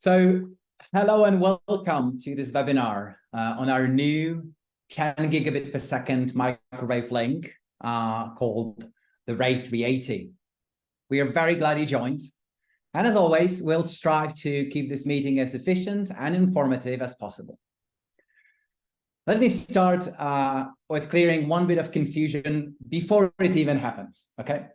So hello and welcome to this webinar on our new 10 gigabit per second microwave link called the Ray 380. We are very glad you joined. And as always, we'll strive to keep this meeting as efficient and informative as possible. Let me start with clearing one bit of confusion before it even happens, okay?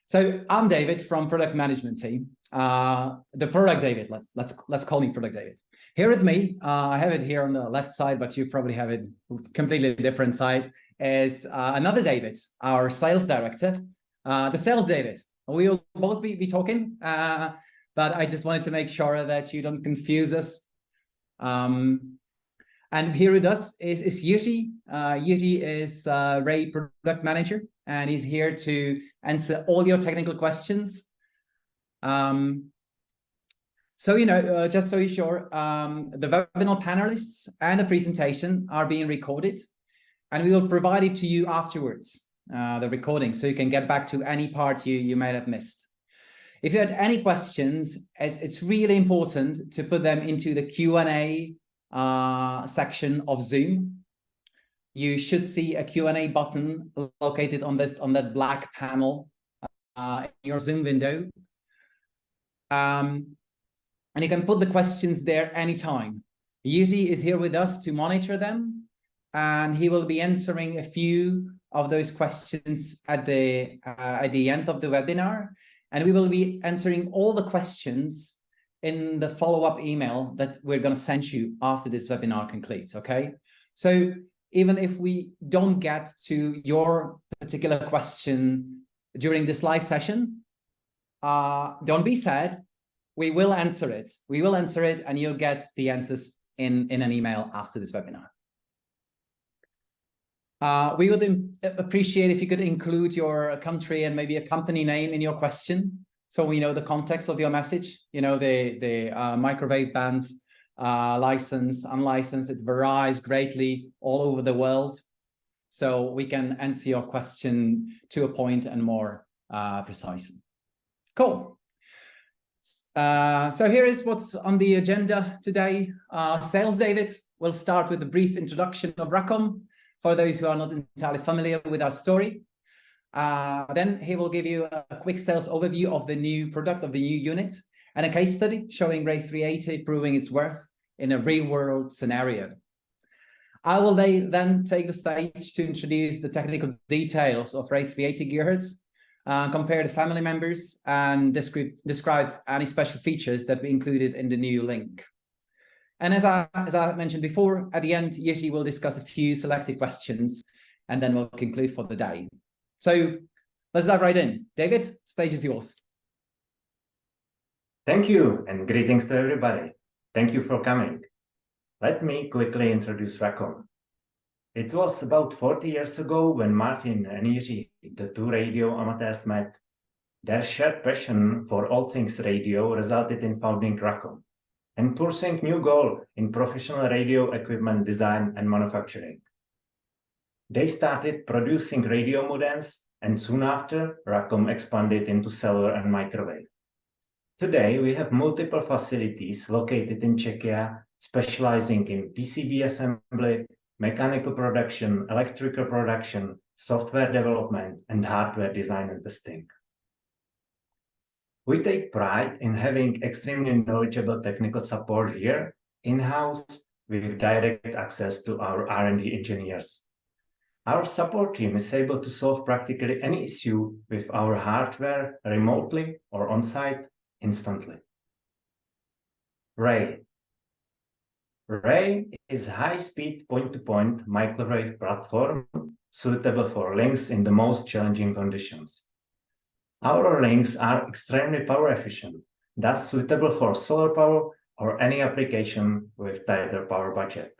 So I'm David from product management team. The product David, let's call me product David. Here with me, I have it here on the left side, but you probably have it completely different side, is another David, our sales director, the sales David. We'll both be talking, but I just wanted to make sure that you don't confuse us. And here with us is Yuji. Yuji is Ray product manager, and he's here to answer all your technical questions. So, just so you're sure, the webinar panelists and the presentation are being recorded, and we will provide it to you afterwards, the recording, so you can get back to any part you might have missed. If you had any questions, it's really important to put them into the Q&A section of Zoom. You should see a Q&A button located on that black panel in your Zoom window. And you can put the questions there anytime. Yuji is here with us to monitor them, and he will be answering a few of those questions at the end of the webinar. And we will be answering all the questions in the follow-up email that we're going to send you after this webinar concludes, okay? So even if we don't get to your particular question during this live session, don't be sad. We will answer it. We will answer it, and you'll get the answers in an email after this webinar. We would appreciate if you could include your country and maybe a company name in your question, so we know the context of your message. You know, the microwave bands, licensed, unlicensed, it varies greatly all over the world. So we can answer your question to a point and more precisely. Cool. So here is what's on the agenda today. Sales David will start with a brief introduction of Racom for those who are not entirely familiar with our story. Then he will give you a quick sales overview of the new product, of the new unit, and a case study showing Ray 380 proving its worth in a real-world scenario. I will then take the stage to introduce the technical details of Ray 380 GHz, compare the family members, and describe any special features that we included in the new link. And as I mentioned before, at the end, Yuji will discuss a few selected questions, and then we'll conclude for the day. So let's dive right in. David, stage is yours. Thank you, and greetings to everybody. Thank you for coming. Let me quickly introduce Racom. It was about 40 years ago when Martin and Jiří, the two radio amateurs, met. Their shared passion for all things radio resulted in founding Racom and pursuing new goal in professional radio equipment design and manufacturing. They started producing radio modems, and soon after, Racom expanded into cellular and microwave. Today, we have multiple facilities located in Czechia, specializing in PCB assembly, mechanical production, electrical production, software development, and hardware design and testing. We take pride in having extremely knowledgeable technical support here in-house with direct access to our R&D engineers. Our support team is able to solve practically any issue with our hardware remotely or on-site instantly. Ray. Ray is high-speed point-to-point microwave platform suitable for links in the most challenging conditions. Our links are extremely power efficient, thus suitable for solar power or any application with tighter power budget.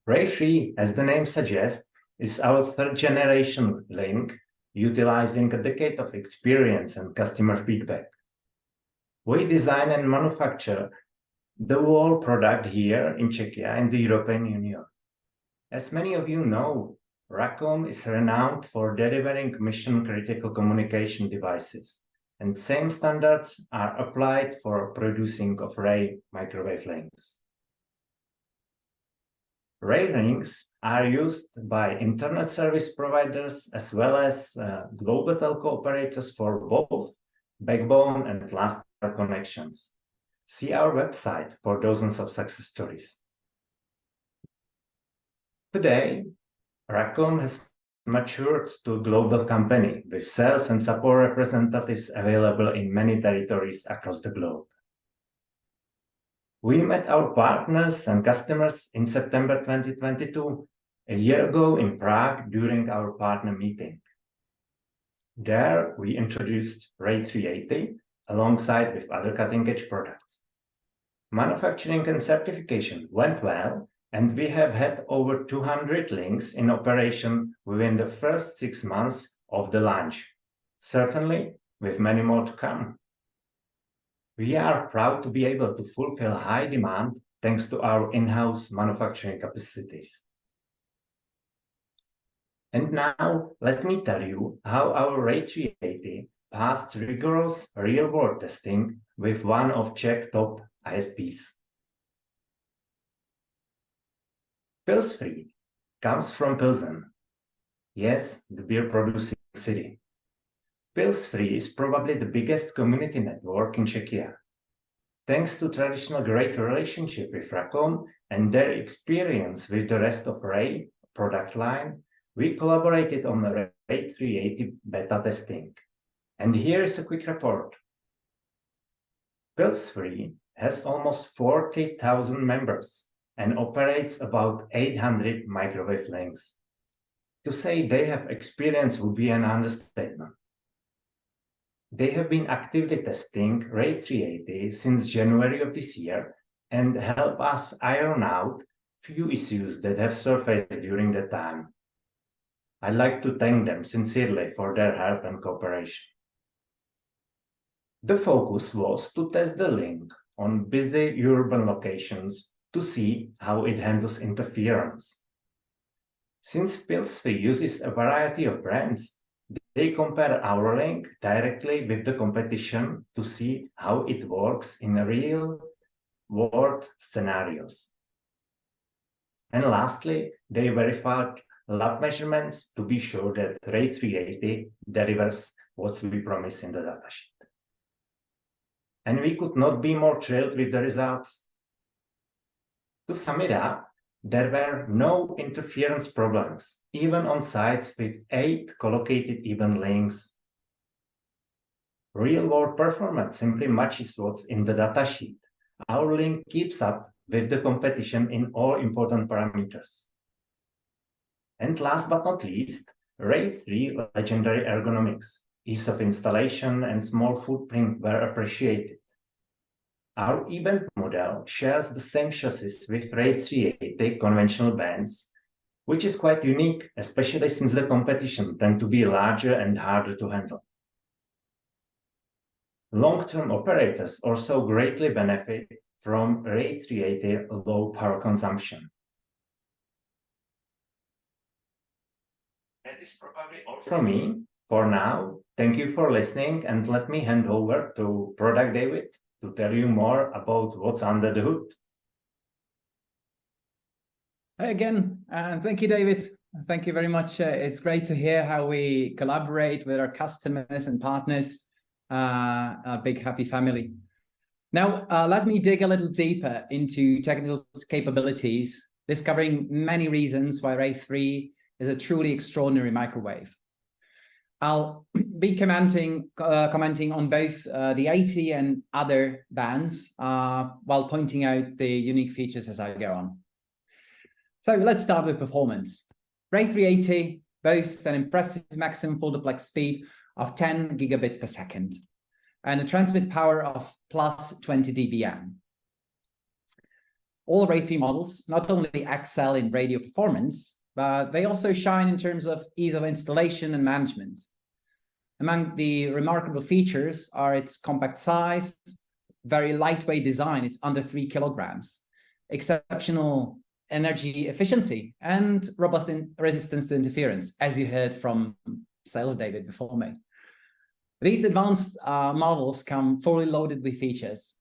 Ray 3, as the name suggests, is our third-generation link, utilizing a decade of experience and customer feedback. We design and manufacture the whole product here in Czechia and the European Union. As many of you know, Racom is renowned for delivering mission-critical communication devices, and same standards are applied for producing of Ray microwave links. Ray links are used by internet service providers as well as global telco operators for both backbone and last mile connections. See our website for dozens of success stories. Today, Racom has matured to a global company with sales and support representatives available in many territories across the globe. We met our partners and customers in September 2022, a year ago in Prague during our partner meeting. There, we introduced Ray 380 alongside with other cutting-edge products. Manufacturing and certification went well, and we have had over 200 links in operation within the first 6 months of the launch, certainly with many more to come. We are proud to be able to fulfill high demand thanks to our in-house manufacturing capacities. And now, let me tell you how our Ray 380 passed rigorous real-world testing with one of Czech top ISPs. Pils-Free comes from Pilsen. Yes, the beer-producing city. Pils-Free is probably the biggest community network in Czechia. Thanks to traditional great relationship with Racom and their experience with the rest of Ray product line, we collaborated on the Ray 380 beta testing. And here is a quick report. Pils-Free has almost 40,000 members and operates about 800 microwave links. To say they have experience would be an understatement. They have been actively testing Ray 380 since January of this year and help us iron out few issues that have surfaced during that time. I'd like to thank them sincerely for their help and cooperation. The focus was to test the link on busy urban locations to see how it handles interference. Since Pils-Free uses a variety of brands, they compare our link directly with the competition to see how it works in real-world scenarios. And lastly, they verified lab measurements to be sure that Ray 380 delivers what we promise in the datasheet. And we could not be more thrilled with the results. To sum it up, there were no interference problems, even on sites with 8 collocated even links. Real-world performance simply matches what's in the datasheet. Our link keeps up with the competition in all important parameters. And last but not least, Ray 3 legendary ergonomics, ease of installation and small footprint were appreciated. Our event model shares the same chassis with Ray 380 conventional bands, which is quite unique, especially since the competition tend to be larger and harder to handle. Long-term operators also greatly benefit from Ray 380 low power consumption. That is probably all from me for now. Thank you for listening, and let me hand over to Product David to tell you more about what's under the hood. Hi again, thank you, David. Thank you very much. It's great to hear how we collaborate with our customers and partners, a big happy family. Now, let me dig a little deeper into technical capabilities, discovering many reasons why Ray 3 is a truly extraordinary microwave. I'll be commenting on both the 80 and other bands while pointing out the unique features as I go on. So let's start with performance. Ray 380 boasts an impressive maximum full duplex speed of 10 gigabits per second and a transmit power of plus 20 dBm. All Ray 3 models not only excel in radio performance, but they also shine in terms of ease of installation and management. Among the remarkable features are its compact size, very lightweight design, it's under 3 kilograms, exceptional energy efficiency, and robust resistance to interference, as you heard from Sales David before me. These advanced models come fully loaded with features,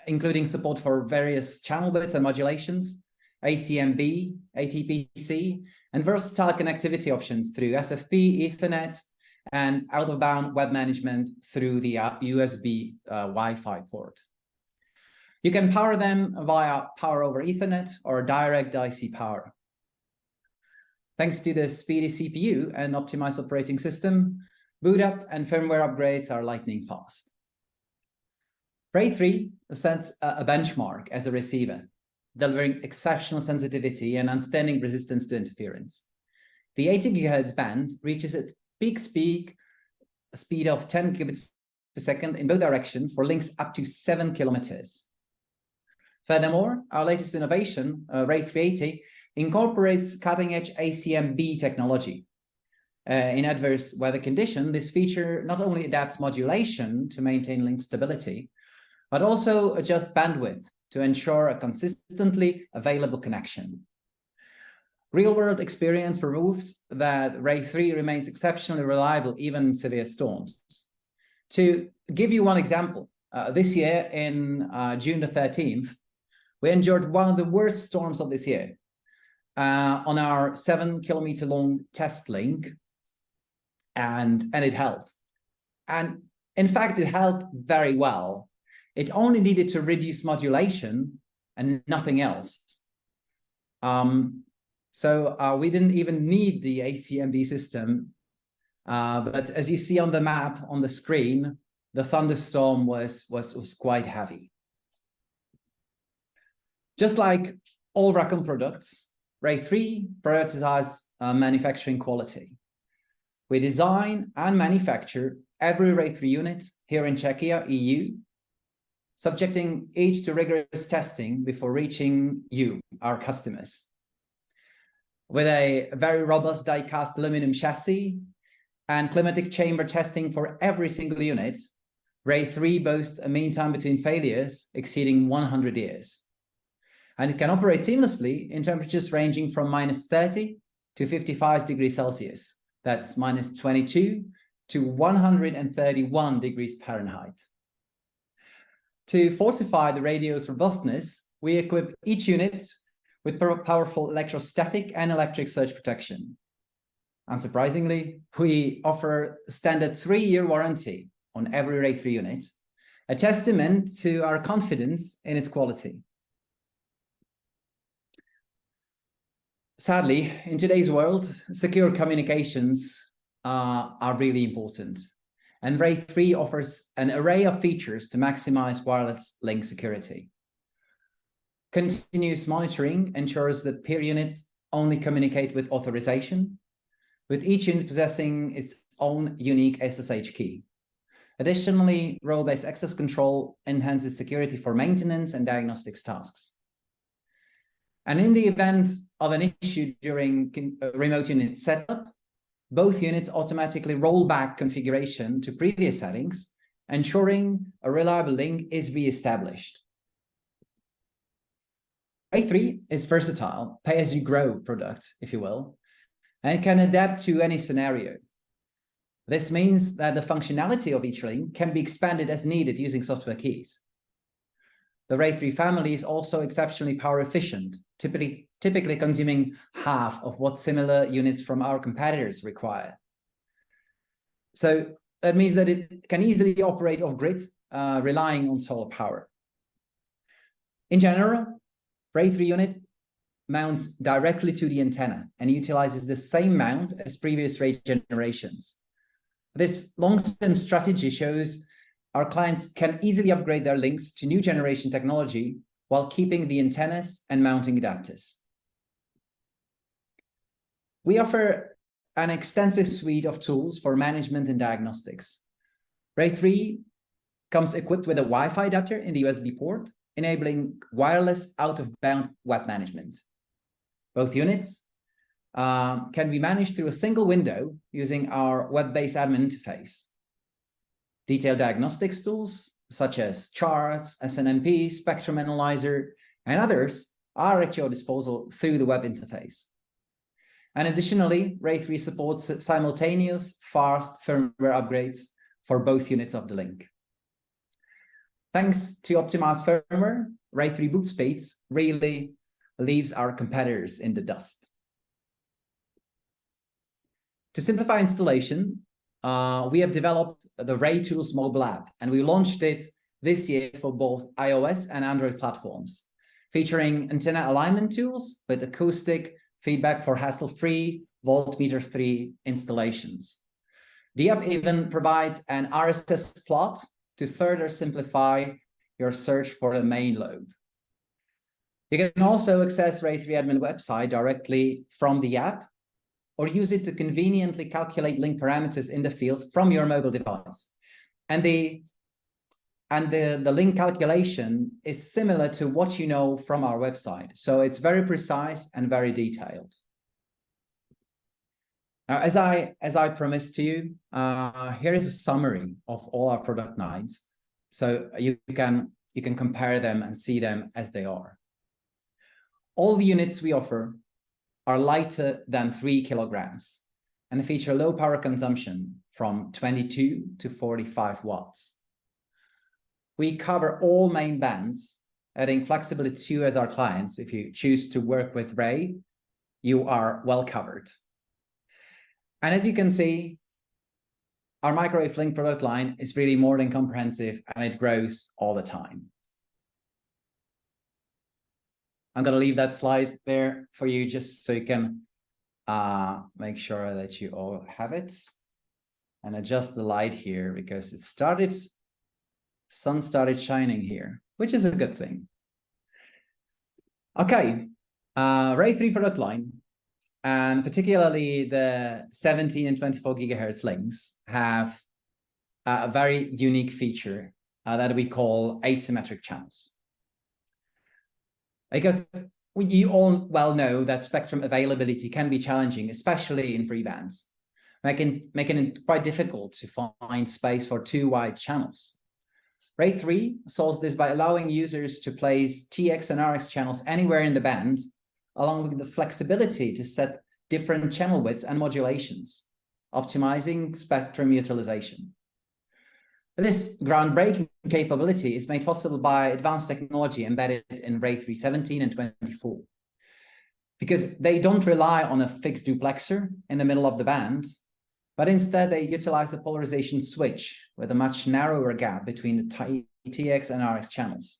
including support for various channel bits and modulations, ACMB, ATPC, and versatile connectivity options through SFP, Ethernet, and out-of-band web management through the USB Wi-Fi port. You can power them via Power over Ethernet or direct IC power. Thanks to the speedy CPU and optimized operating system, boot up and firmware upgrades are lightning fast. Ray 3 sets a benchmark as a receiver, delivering exceptional sensitivity and outstanding resistance to interference. The 80 GHz band reaches its peak speed of 10 gigabits per second in both directions for links up to 7 kilometers. Furthermore, our latest innovation, Ray 380, incorporates cutting-edge ACMB technology. In adverse weather conditions, this feature not only adapts modulation to maintain link stability, but also adjusts bandwidth to ensure a consistently available connection. Real-world experience proves that Ray 3 remains exceptionally reliable even in severe storms. To give you one example, this year in June the 13th, we endured one of the worst storms of this year on our 7-kilometer long test link, and it held. And in fact, it held very well. It only needed to reduce modulation and nothing else. So we didn't even need the ACMB system. But as you see on the map on the screen, the thunderstorm was quite heavy. Just like all Racom products, Ray 3 prioritizes manufacturing quality. We design and manufacture every Ray 3 unit here in Czechia, EU, subjecting each to rigorous testing before reaching you, our customers. With a very robust die-cast aluminum chassis and climatic chamber testing for every single unit, Ray 3 boasts a mean time between failures exceeding 100 years. And it can operate seamlessly in temperatures ranging from -30 to 55 degrees Celsius. That's -22 to 131 degrees Fahrenheit. To fortify the radio's robustness, we equip each unit with powerful electrostatic and electric surge protection. Unsurprisingly, we offer a standard 3-year warranty on every Ray 3 unit, a testament to our confidence in its quality. Sadly, in today's world, secure communications are really important. And Ray 3 offers an array of features to maximize wireless link security. Continuous monitoring ensures that peer units only communicate with authorization, with each unit possessing its own unique SSH key. Additionally, role-based access control enhances security for maintenance and diagnostics tasks. And in the event of an issue during remote unit setup, both units automatically roll back configuration to previous settings, ensuring a reliable link is re-established. Ray 3 is versatile, pay-as-you-grow product, if you will, and it can adapt to any scenario. This means that the functionality of each link can be expanded as needed using software keys. The Ray 3 family is also exceptionally power efficient, typically consuming half of what similar units from our competitors require. So that means that it can easily operate off-grid, relying on solar power. In general, Ray 3 unit mounts directly to the antenna and utilizes the same mount as previous Ray generations. This long-term strategy shows our clients can easily upgrade their links to new generation technology while keeping the antennas and mounting adapters. We offer an extensive suite of tools for management and diagnostics. Ray 3 comes equipped with a Wi-Fi adapter in the USB port, enabling wireless out-of-band web management. Both units can be managed through a single window using our web-based admin interface. Detailed diagnostics tools, such as charts, SNMP, spectrum analyzer, and others are at your disposal through the web interface. And additionally, Ray 3 supports simultaneous, fast firmware upgrades for both units of the link. Thanks to optimized firmware, RAID 3 boot speeds really leaves our competitors in the dust. To simplify installation, we have developed the RAID Tools mobile app, and we launched it this year for both iOS and Android platforms, featuring antenna alignment tools with acoustic feedback for hassle-free voltmeter-free installations. The app even provides an RSS plot to further simplify your search for the main load. You can also access RAID 3 admin website directly from the app, or use it to conveniently calculate link parameters in the fields from your mobile device. And the link calculation is similar to what you know from our website. So it's very precise and very detailed. Now, as I promised to you, here is a summary of all our product lines, so you can compare them and see them as they are. All the units we offer are lighter than 3 kilograms and feature low power consumption from 22 to 45 watts. We cover all main bands, adding flexibility to you as our clients. If you choose to work with RAID, you are well covered. And as you can see, our microwave link product line is really more than comprehensive, and it grows all the time. I'm going to leave that slide there for you just so you can make sure that you all have it, and adjust the light here because sun started shining here, which is a good thing. Okay, RAID 3 product line, and particularly the 17 and 24 gigahertz links, have a very unique feature that we call asymmetric channels. Because you all well know that spectrum availability can be challenging, especially in free bands, making it quite difficult to find space for two wide channels. RAID 3 solves this by allowing users to place TX and RX channels anywhere in the band, along with the flexibility to set different channel widths and modulations, optimizing spectrum utilization. This groundbreaking capability is made possible by advanced technology embedded in RAID 3 17 and 24, because they don't rely on a fixed duplexer in the middle of the band, but instead they utilize a polarization switch with a much narrower gap between the TX and RX channels,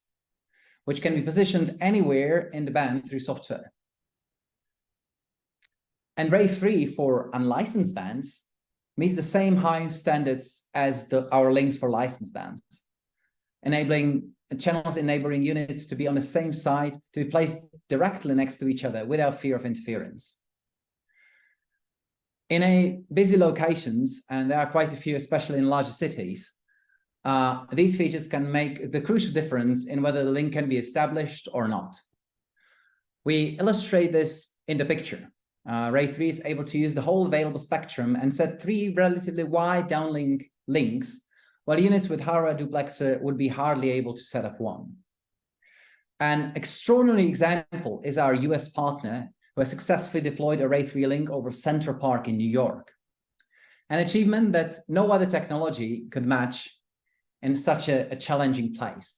which can be positioned anywhere in the band through software. And RAID 3 for unlicensed bands meets the same high standards as our links for licensed bands, enabling channels in neighboring units to be on the same site, to be placed directly next to each other without fear of interference. In busy locations, and there are quite a few, especially in larger cities, these features can make the crucial difference in whether the link can be established or not. We illustrate this in the picture. RAID 3 is able to use the whole available spectrum and set 3 relatively wide downlink links, while units with hardware duplexer would be hardly able to set up one. An extraordinary example is our US partner, who has successfully deployed a RAID 3 link over Central Park in New York, an achievement that no other technology could match in such a challenging place.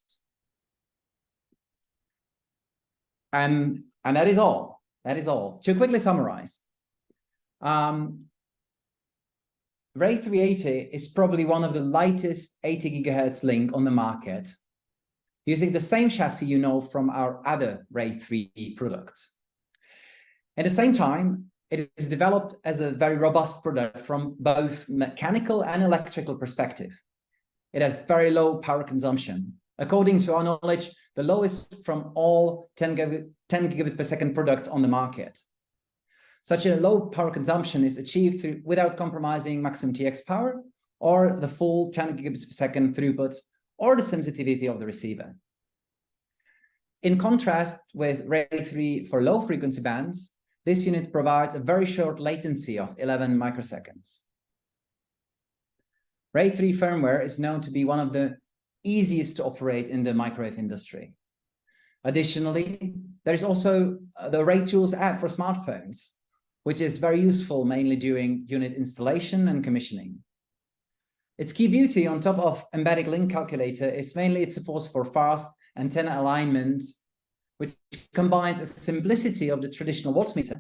And that is all. That is all. To quickly summarize, RAID 380 is probably one of the lightest 80 gigahertz link on the market, using the same chassis you know from our other RAID 3 products. At the same time, it is developed as a very robust product from both mechanical and electrical perspective. It has very low power consumption. According to our knowledge, the lowest from all 10 gigabit per second products on the market. Such a low power consumption is achieved without compromising maximum TX power or the full 10 gigabits per second throughput or the sensitivity of the receiver. In contrast with RAID 3 for low frequency bands, this unit provides a very short latency of 11 microseconds. RAID 3 firmware is known to be one of the easiest to operate in the microwave industry. Additionally, there is also the RAID Tools app for smartphones, which is very useful mainly during unit installation and commissioning. Its key beauty on top of embedded link calculator is mainly its support for fast antenna alignment, which combines the simplicity of the traditional voltmeter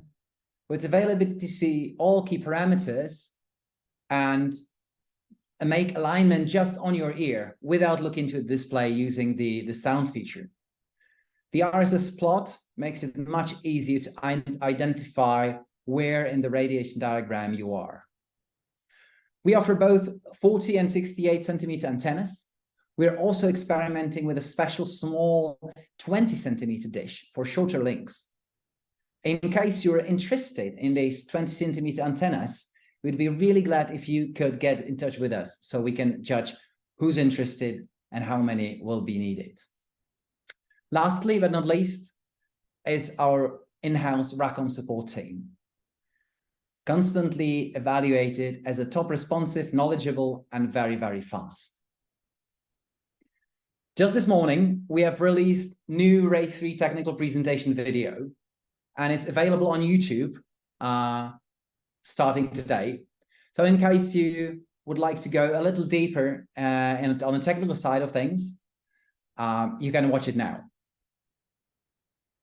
with availability to see all key parameters and make alignment just on your ear without looking to the display using the sound feature. The RSS plot makes it much easier to identify where in the radiation diagram you are. We offer both 40 and 68 centimeter antennas. We're also experimenting with a special small 20 centimeter dish for shorter links. In case you're interested in these 20 centimeter antennas, we'd be really glad if you could get in touch with us so we can judge who's interested and how many will be needed. Lastly, but not least, is our in-house Racom support team, constantly evaluated as a top responsive, knowledgeable, and very, very fast. Just this morning, we have released new Ray 3 technical presentation video, and it's available on YouTube starting today. So in case you would like to go a little deeper on the technical side of things, you can watch it now.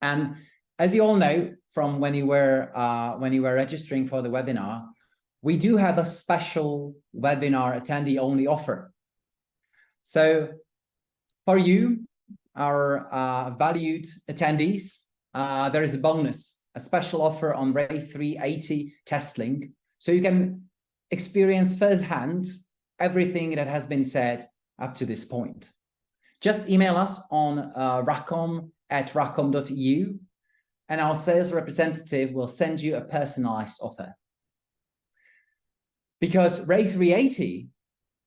And as you all know from when you were registering for the webinar, we do have a special webinar attendee-only offer. So for you, our valued attendees, there is a bonus, a special offer on Ray 380 test link, so you can experience firsthand everything that has been said up to this point. Just email us on racom@racom.eu, and our sales representative will send you a personalized offer. Because Ray 380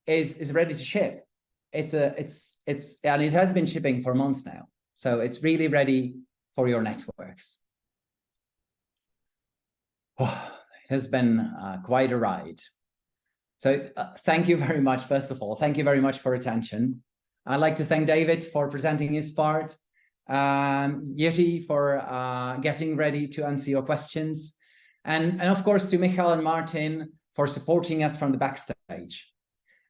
is ready to ship. And it has been shipping for months now, so it's really ready for your networks. Oh, it has been quite a ride. So thank you very much. First of all, thank you very much for attention. I'd like to thank David for presenting his part, Jiri for getting ready to answer your questions, and of course to Michael and Martin for supporting us from the backstage.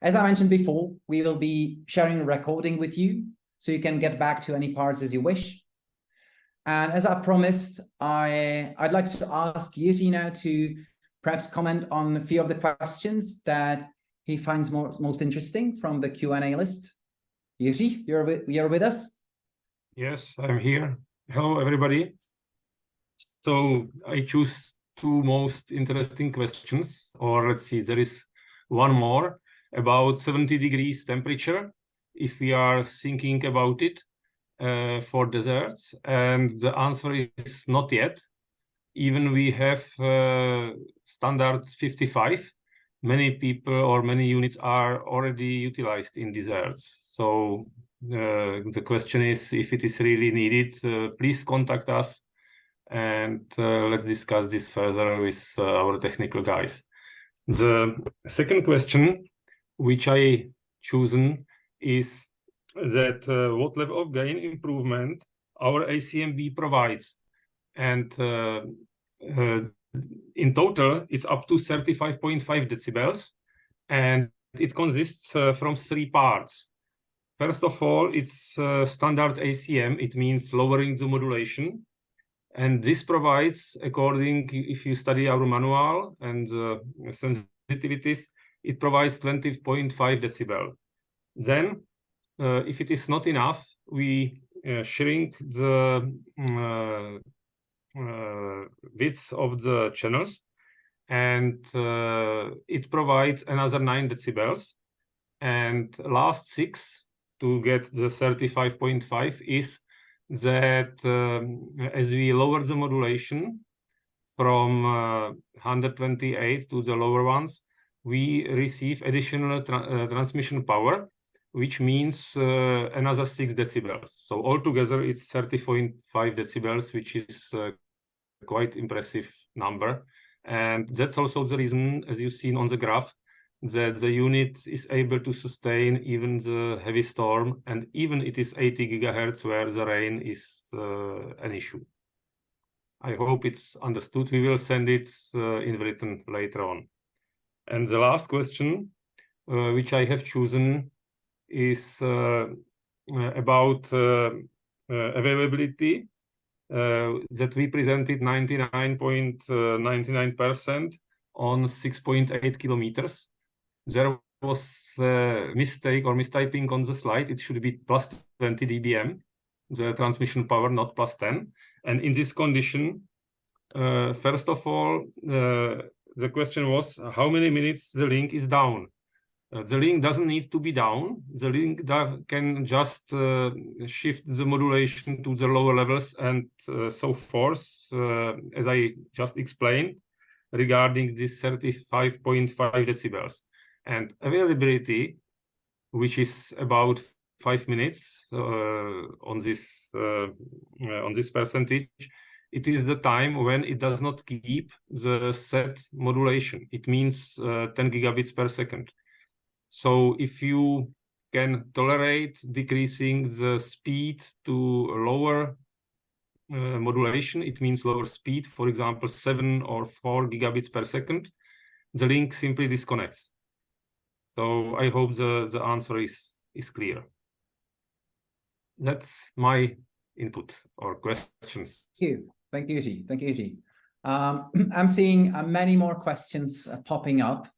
As I mentioned before, we will be sharing a recording with you, so you can get back to any parts as you wish. And as I promised, I'd like to ask Jiri now to perhaps comment on a few of the questions that he finds most interesting from the Q&A list. Jiri, you're with us? Yes, I'm here. Hello, everybody. So I choose two most interesting questions, or let's see, there is one more about 70 degrees temperature, if we are thinking about it for deserts, and the answer is not yet. Even we have standard 55. Many people or many units are already utilized in deserts. So the question is, if it is really needed, please contact us, and let's discuss this further with our technical guys. The second question, which I chosen, is that what level of gain improvement our ACMB provides. And in total, it's up to 35.5 decibels, and it consists from three parts. First of all, it's standard ACM. It means lowering the modulation. And this provides, according, if you study our manual and sensitivities, it provides 20.5 decibel. Then, if it is not enough, we shrink the width of the channels, and it provides another 9 decibels. And last 6 to get the 35.5 is that as we lower the modulation from 128 to the lower ones, we receive additional transmission power, which means another 6 decibels. So altogether, it's 30.5 decibels, which is quite impressive number. And that's also the reason, as you've seen on the graph, that the unit is able to sustain even the heavy storm, and even it is 80 gigahertz where the rain is an issue. I hope it's understood. We will send it in written later on. And the last question, which I have chosen is about availability that we presented 99.99% on 6.8 kilometers. There was a mistake or mistyping on the slide. It should be plus 20 dBm, the transmission power, not plus 10. And in this condition, first of all, the question was how many minutes the link is down. The link doesn't need to be down. The link can just shift the modulation to the lower levels and so forth, as I just explained, regarding this 35.5 decibels. And availability, which is about 5 minutes on this percentage, it is the time when it does not keep the set modulation. It means 10 gigabits per second. So if you can tolerate decreasing the speed to lower modulation, it means lower speed, for example, 7 or 4 gigabits per second, the link simply disconnects. So I hope the answer is clear. That's my input or questions. Thank you, Jiří. Thank you, Jiří. I'm seeing many more questions popping up.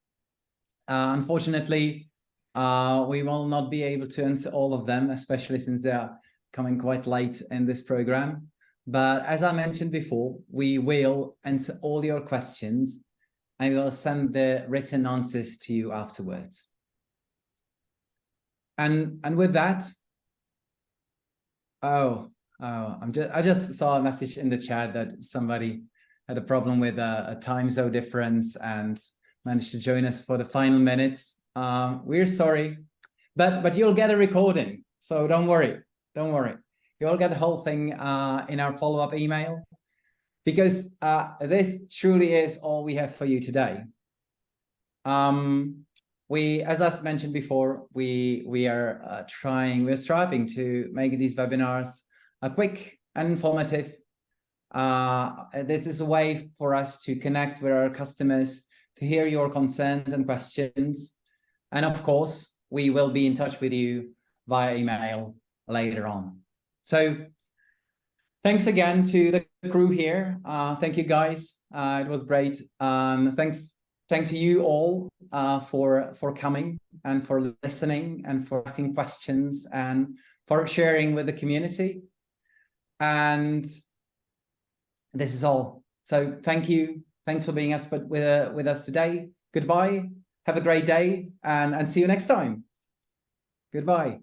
Unfortunately, we will not be able to answer all of them, especially since they are coming quite late in this program. But as I mentioned before, we will answer all your questions and we will send the written answers to you afterwards. And with that, I just saw a message in the chat that somebody had a problem with a time zone difference and managed to join us for the final minutes. We're sorry, but you'll get a recording, so don't worry. You'll get the whole thing in our follow-up email, because this truly is all we have for you today. As I mentioned before, we're striving to make these webinars quick and informative. This is a way for us to connect with our customers, to hear your concerns and questions. And of course, we will be in touch with you via email later on. So thanks again to the crew here. Thank you, guys. It was great. Thank to you all for coming and for listening and for asking questions and for sharing with the community. And this is all. So thank you. Thanks for being with us today. Goodbye. Have a great day and see you next time. Goodbye.